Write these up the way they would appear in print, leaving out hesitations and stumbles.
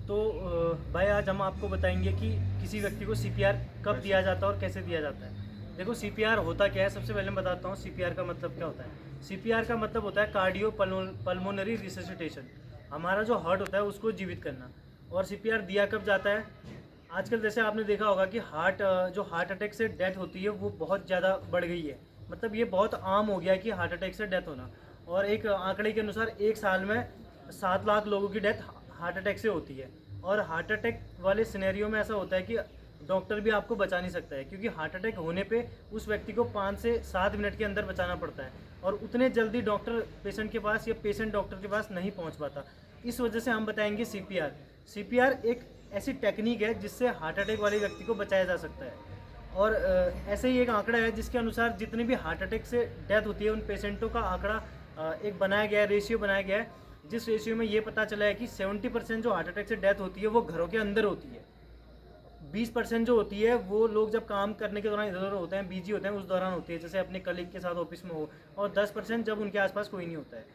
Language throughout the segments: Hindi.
तो भाई आज हम आपको बताएंगे कि किसी व्यक्ति को सीपीआर कब दिया जाता है और कैसे दिया जाता है। देखो सीपीआर होता क्या है, सबसे पहले मैं बताता हूँ सीपीआर का मतलब क्या होता है। सीपीआर का मतलब होता है कार्डियो पल्मोनरी रिससिटेशन। हमारा जो हार्ट होता है उसको जीवित करना। और सीपीआर दिया कब जाता है, आजकल जैसे आपने देखा होगा कि जो हार्ट अटैक से डेथ होती है वो बहुत ज़्यादा बढ़ गई है। मतलब ये बहुत आम हो गया है कि हार्ट अटैक से डेथ होना। और एक आंकड़े के अनुसार एक साल में 7 लाख लोगों की डेथ हार्ट अटैक से होती है। और हार्ट अटैक वाले सिनेरियो में ऐसा होता है कि डॉक्टर भी आपको बचा नहीं सकता है, क्योंकि हार्ट अटैक होने पे उस व्यक्ति को 5 से 7 मिनट के अंदर बचाना पड़ता है। और उतने जल्दी डॉक्टर पेशेंट के पास या पेशेंट डॉक्टर के पास नहीं पहुंच पाता। इस वजह से हम बताएंगे सीपीआर। सीपीआर एक ऐसी टेक्निक है जिससे हार्ट अटैक वाले व्यक्ति को बचाया जा सकता है। और ऐसे ही एक आंकड़ा है जिसके अनुसार जितनी भी हार्ट अटैक से डेथ होती है उन पेशेंटों का आंकड़ा एक बनाया गया है, रेशियो बनाया गया है, जिस रेशियो में ये पता चला है कि 70% जो हार्ट अटैक से डेथ होती है वो घरों के अंदर होती है। 20% जो होती है वो लोग जब काम करने के दौरान इधर उधर होते हैं, बिजी होते हैं, उस दौरान होती है, जैसे अपने कलीग के साथ ऑफिस में हो। और 10% जब उनके आसपास कोई नहीं होता है।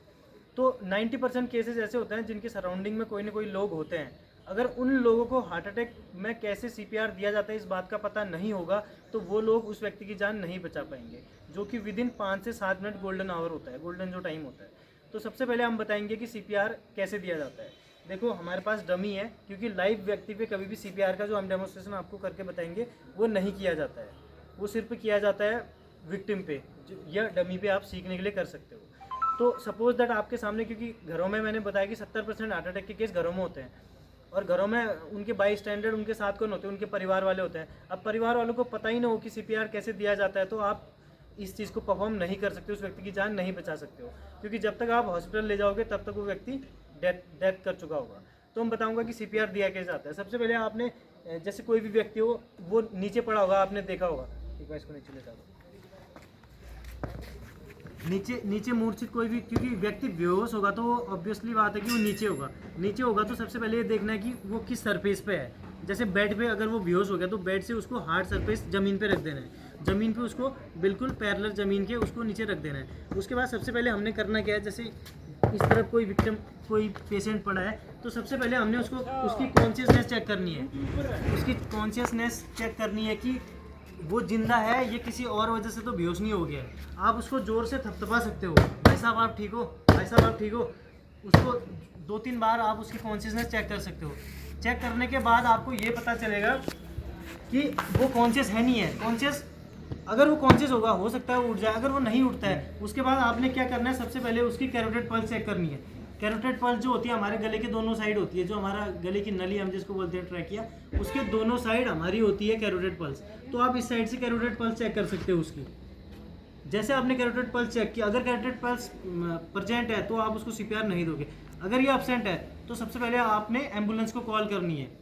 तो 90% केसेस ऐसे होते हैं जिनके सराउंडिंग में कोई ना कोई लोग होते हैं। अगर उन लोगों को हार्ट अटैक में कैसे सीपीआर दिया जाता है इस बात का पता नहीं होगा तो वो लोग उस व्यक्ति की जान नहीं बचा पाएंगे, जो कि विदिन 5 से 7 मिनट गोल्डन आवर होता है, गोल्डन जो टाइम होता है। तो सबसे पहले हम बताएंगे कि सीपीआर कैसे दिया जाता है। देखो हमारे पास डमी है, क्योंकि लाइव व्यक्ति पे कभी भी सीपीआर का जो हम डेमोस्ट्रेशन आपको करके बताएंगे वो नहीं किया जाता है। वो सिर्फ किया जाता है विक्टिम पे, या डमी पे आप सीखने के लिए कर सकते हो। तो सपोज दैट आपके सामने, क्योंकि घरों में मैंने बताया कि 70% हार्ट अटैक के केस घरों में होते हैं, और घरों में उनके बाई स्टैंडर्ड उनके साथ कौन होते हैं, उनके परिवार वाले होते हैं। अब परिवार वालों को पता ही ना हो कि सीपीआर कैसे दिया जाता है, तो आप इस चीज़ को परफॉर्म नहीं कर सकते, उस व्यक्ति की जान नहीं बचा सकते हो, क्योंकि जब तक आप हॉस्पिटल ले जाओगे तब तक वो व्यक्ति डेथ कर चुका होगा। तो हम बताऊंगा कि सीपीआर दिया कैसे जाता है। सबसे पहले आपने जैसे कोई भी व्यक्ति हो वो नीचे पड़ा होगा, आपने देखा होगा, एक बार इसको नीचे लेता दो। नीचे नीचे मूर्छित कोई भी, क्योंकि व्यक्ति बेहोश होगा तो ऑब्वियसली बात है कि वो नीचे होगा। तो सबसे पहले ये देखना है कि वो किस सरफेस पे है। जैसे बेड पे अगर वो बेहोश हो गया तो बेड से उसको हार्ड सरफेस ज़मीन पे रख देना है, ज़मीन पे उसको बिल्कुल पैरेलल ज़मीन के उसको नीचे रख देना है। उसके बाद सबसे पहले हमने करना क्या है, जैसे इस तरफ कोई विक्टिम कोई पेशेंट पड़ा है तो सबसे पहले हमने उसकी कॉन्शियसनेस चेक करनी है। उसकी कॉन्शियसनेस चेक करनी है कि वो जिंदा है, ये किसी और वजह से तो बेहोश नहीं हो गया है। आप उसको जोर से थपथपा सकते हो, भाई साहब आप ठीक हो, भाई साहब आप ठीक हो। उसको 2-3 बार आप उसकी कॉन्शियसनेस चेक कर सकते हो। चेक करने के बाद आपको ये पता चलेगा कि वो कॉन्शियस है नहीं है। कॉन्शियस अगर वो कॉन्शियस होगा हो सकता है वो उठ जाए, अगर वो नहीं उठता है उसके बाद आपने क्या करना है, सबसे पहले उसकी कैरोटिड पल्स चेक करनी है। कैरोटिड पल्स जो होती है हमारे गले के दोनों साइड होती है, जो हमारा गले की नली हम जिसको बोलते हैं ट्रैकिया, उसके दोनों साइड हमारी होती है कैरोटिड पल्स। तो आप इस साइड से कैरोटिड पल्स चेक कर सकते हो उसकी। जैसे आपने कैरोटिड पल्स चेक किया, अगर कैरोटिड पल्स प्रेजेंट है तो आप उसको सीपीआर नहीं दोगे। अगर ये एब्सेंट है तो सबसे पहले आपने एम्बुलेंस को कॉल करनी है।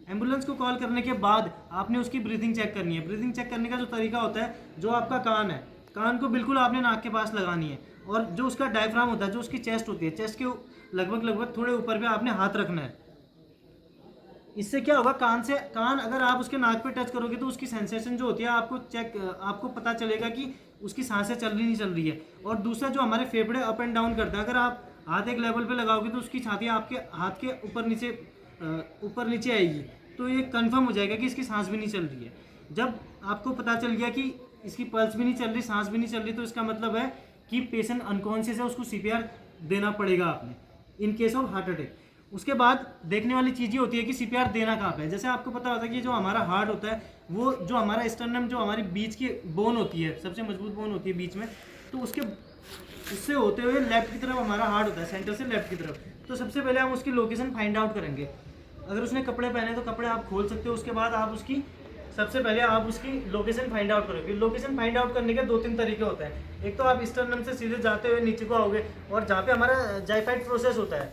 एम्बुलेंस को कॉल करने के बाद आपने उसकी ब्रीथिंग चेक करनी है। ब्रीथिंग चेक करने का जो तरीका होता है, जो आपका कान है, कान को बिल्कुल आपने नाक के पास लगानी है, और जो उसका डायफ्राम होता है, जो उसकी चेस्ट होती है, चेस्ट के लगभग थोड़े ऊपर पे आपने हाथ रखना है। इससे क्या होगा, कान अगर आप उसके नाक पे टच करोगे तो उसकी सेंसेशन जो होती है आपको पता चलेगा कि उसकी सांसें चल रही नहीं चल रही है। और दूसरा जो हमारे फेफड़े अप एंड डाउन करते हैं, अगर आप हाथ एक लेवल पे लगाओगे तो उसकी छाती आपके हाथ के ऊपर नीचे आएगी, तो ये कंफर्म हो जाएगा कि इसकी सांस भी नहीं चल रही है। जब आपको पता चल गया कि इसकी पल्स भी नहीं चल रही, सांस भी नहीं चल रही, तो इसका मतलब है कि पेशेंट अनकॉन्शियस है, उसको सीपीआर देना पड़ेगा आपने in case of heart attack. उसके बाद देखने वाली चीज़ ये होती है कि सीपीआर देना कहाँ पे है। जैसे आपको पता होता है कि जो हमारा हार्ट होता है, वो जो हमारा स्टर्नम, जो हमारी बीच की बोन होती है, सबसे मजबूत बोन होती है बीच में, तो उससे होते हुए लेफ्ट की तरफ हमारा हार्ट होता है, सेंटर से लेफ्ट की तरफ। तो सबसे पहले हम उसकी लोकेशन फाइंड आउट करेंगे। अगर उसने कपड़े पहने तो कपड़े आप खोल सकते हो। उसके बाद सबसे पहले आप उसकी लोकेशन फाइंड आउट करोगे। लोकेशन फाइंड आउट करने के 2-3 तरीके होते हैं। एक तो आप स्टर्नम से सीधे जाते हुए नीचे को आओगे, और जहाँ पे हमारा जाइफाइड प्रोसेस होता है,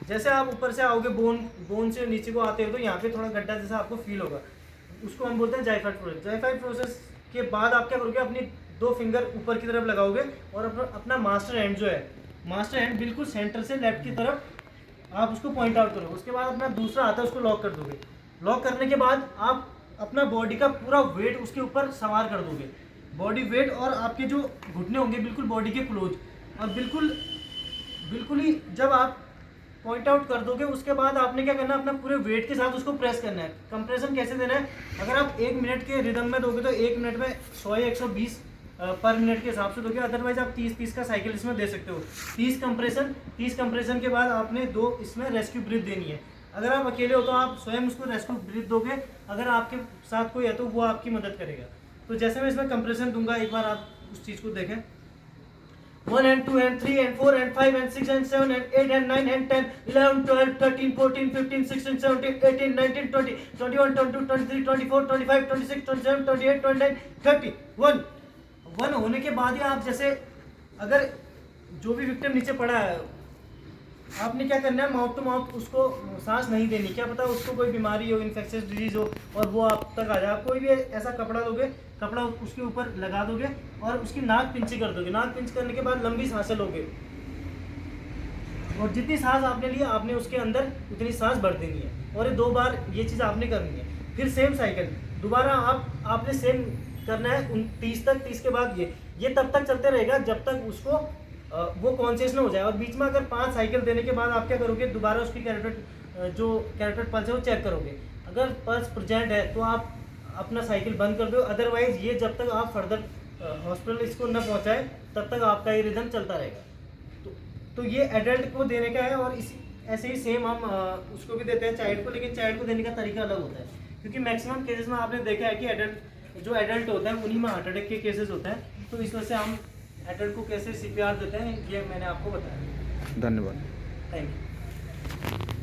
जैसे आप ऊपर से आओगे बोन से नीचे को आते हो तो यहाँ पे थोड़ा गड्ढा जैसा आपको फील होगा, उसको हम बोलते हैं जाइफाइड प्रोसेस। जाइफाइड प्रोसेस के बाद आप क्या करोगे, अपनी 2 फिंगर ऊपर की तरफ लगाओगे, और अपना मास्टर हैंड जो है, मास्टर हैंड बिल्कुल सेंटर से लेफ्ट की तरफ आप उसको पॉइंट आउट करोगे। उसके बाद अपना दूसरा हाथ है उसको लॉक कर दोगे। लॉक करने के बाद आप अपना बॉडी का पूरा वेट उसके ऊपर सवार कर दोगे, बॉडी वेट, और आपके जो घुटने होंगे बिल्कुल बॉडी के क्लोज, और बिल्कुल ही जब आप पॉइंट आउट कर दोगे, उसके बाद आपने क्या करना है, अपना पूरे वेट के साथ उसको प्रेस करना है। कंप्रेशन कैसे देना है, अगर आप 1 मिनट के रिदम में दोगे तो 1 मिनट में 100 या 120 पर मिनट के हिसाब से दोगे, अदरवाइज आप 30 का साइकिल इसमें दे सकते हो। 30 कंप्रेशन के बाद आपने 2 इसमें रेस्क्यू ब्रीथ देनी है। अगर आप अकेले हो तो आप स्वयं उसको रेस्क्यू ब्रीथ दोगे, अगर आपके साथ कोई है तो वो आपकी मदद करेगा। तो जैसे मैं इसमें कंप्रेशन दूंगा, एक बार आप उस चीज़ को देखें। 1 and 2 and 3 and 4 and 5 and 6 and 7 and 8 and 9 and 10, 11, 12, 13, 14, 15, 16, 17, 18, 19, 20, 21, 22, 23, 24, 25, 26, 27, 28, 29, 30, 1 होने के बाद ही आप जैसे अगर जो भी विक्टिम नीचे पड़ा है, आपने क्या करना है, माउथ टू माउथ उसको सांस नहीं देनी। क्या पता उसको कोई बीमारी हो, इन्फेक्शियस डिजीज हो और वो आप तक आ जाए। आप कोई भी ऐसा कपड़ा लोगे, कपड़ा उसके ऊपर लगा दोगे और उसकी नाक पिंची कर दोगे। नाक पिंच करने के बाद लंबी सांसें लोगे और जितनी सांस आपने ली आपने उसके अंदर उतनी सांस भर देनी है। और ये 2 बार ये चीज़ आपने करनी है। फिर सेम साइकिल दोबारा आपने सेम करना है 30 तक। 30 के बाद ये तब तक चलते रहेगा जब तक उसको वो कॉन्शियस ना हो जाए। और बीच में अगर 5 साइकिल देने के बाद आप क्या करोगे, दोबारा उसकी कैरेटेड पल्स है वो चेक करोगे। अगर पल्स प्रेजेंट है तो आप अपना साइकिल बंद कर दो, अदरवाइज ये जब तक आप फर्दर हॉस्पिटल इसको न पहुंचाए तब तक आपका ये रिदम चलता रहेगा। तो ये एडल्ट को देने का है। और ऐसे ही सेम हम उसको भी देते हैं चाइल्ड को, लेकिन चाइल्ड को देने का तरीका अलग होता है, क्योंकि मैक्सिमम केसेस में आपने देखा है कि एडल्ट होता है उन्हीं में हार्ट अटैक के केसेस होते हैं। तो इस वजह से हम एडल्ट को कैसे CPR देते हैं ये मैंने आपको बताया। धन्यवाद। Thank you.